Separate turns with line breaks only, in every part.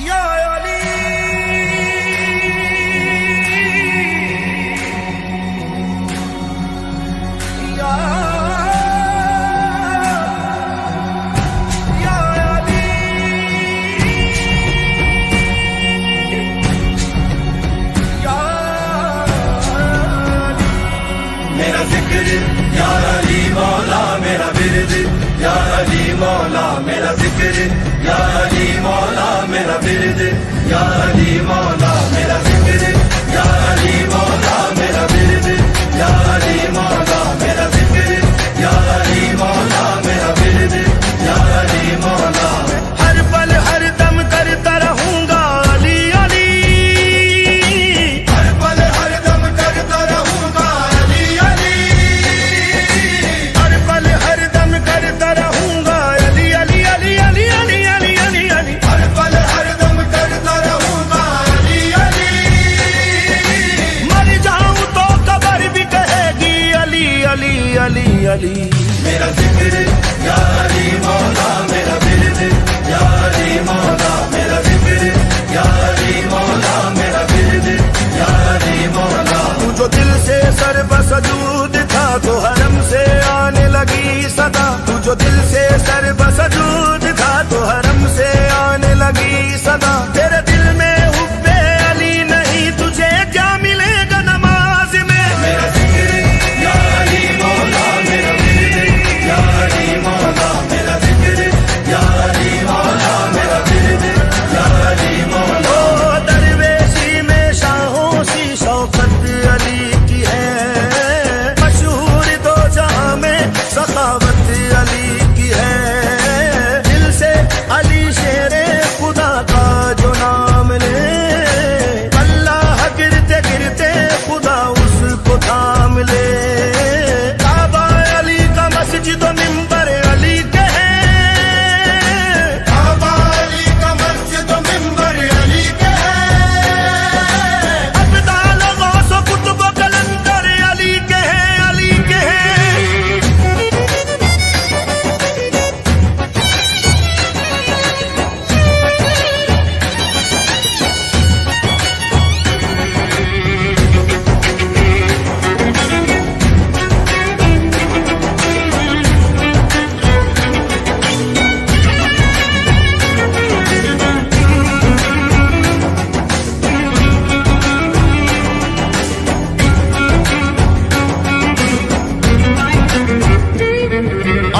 या अली या अली या
मेरा जिक्र या अली मौला मेरा विरद या अली मौला मेरा जिक्र या अली मौला मेरा विरद या अली मौला मेरा जिक्र या अली मौला मेरा विरद या अली मौला मेरा जिक्र या अली मौला मेरा विरद या अली मौला।
हर पल हर दम करता रहूंगा अली अली,
हर पल हर दम करता रहूंगा अली अली,
हर पल हर दम करता रहूंगा अली अली अली अली अली अली अली अली।
हर पल हर दम करता रहूंगा अली अली।
मर जाऊं तो कब्र भी कहेगी अली अली अली अली।
मेरा जिक्र या अली मौला मेरा विरद या अली मौला मेरा जिक्र या अली मौला मेरा विरद या अली मौला।
तू जो दिल से सर बसजूद था तो हरम से आने लगी सदा, तू जो दिल से सर बसजूद था तो हरम से आने लगी सदा। तेरे दिल में हुब्बे अली नहीं तुझे क्या मिलेगा नमाज में।
मेरा जिक्र या अली मौला मेरा विरद या अली मौला मेरा जिक्र या अली मौला मेरा विरद या अली मौला।
ओ दरवेशी में शाहों सी शौकत अली की है, मशहूर दो जहां में सखावत अली की है। दिल से अली शेरे खुदा का जो नाम ले, अल्लाह गिरते गिरते खुदा उसको थाम ले। काबा अली का मस्जिद मिंबर अली के हैं,
काबा अली का मस्जिद मिंबर अली के है।
अब्दाल गौस कुतुब कलंदर अली के हैं अली के हैं।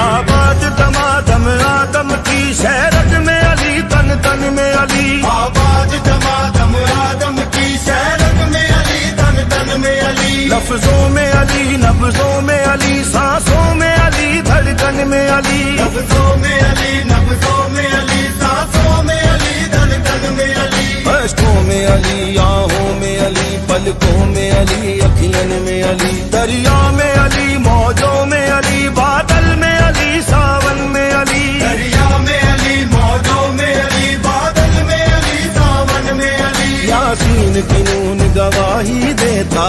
आबाद दमादम आदम की शहरत में अली, तन तन में अली।
आबाद दमादम आदम की शहरत में अली, तन तन में अली।
लफ्जों में अली, नब्जों में अली, सांसों में अली, धड़कन में अली।
नब्जों में अली, नब्जों में अली, सांसों में अली, धड़कन में अली।
अश्कों में अली, आहों में अली, पलकों में अली, अखियन में अली। दरिया में अली, मौजों में अली, बादल में अली, सावन में अली।
दरिया में अली, मौजों में अली, बादल में अली, सावन में अली।
यासीन की नून गवाही देता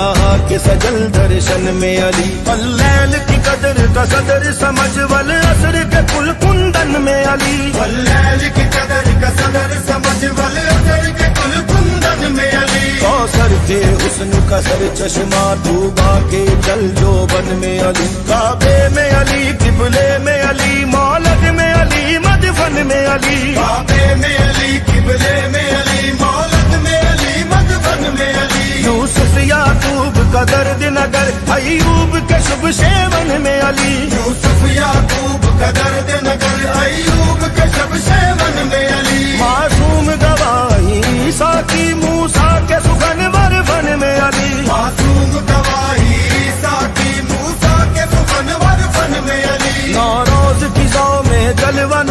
के सजल दर्शन में अली। अल्लैल की कदर का सदर समझ वल असर के कुल कुंदन में अली।
वल्लैल की कदर का सदर समझ वल असर के कुल कुंदन में अली।
कौसर के हुस्न का सर चश्मा डूबा के जल जोबन में अली। काबे में अली, किबले में अली, मौलद में अली, मदफन में अली।
काबे में अली, किबले में अली, मौलद में अली, मदफन में अली।
यूसुफ याकूब का दर्द नगर, अय्यूब के शुभ सेवन में अली।
यूसुफ याकूब का दर्द नगर, अय्यूब के शुभ सेवन में अली।
मासूम गवाही ईसा की मूसा के सुखन वरवन में अली।
मासूम गवाही ईसा की मूसा के सुखन वरफन में अली।
नौरोज की में जलवन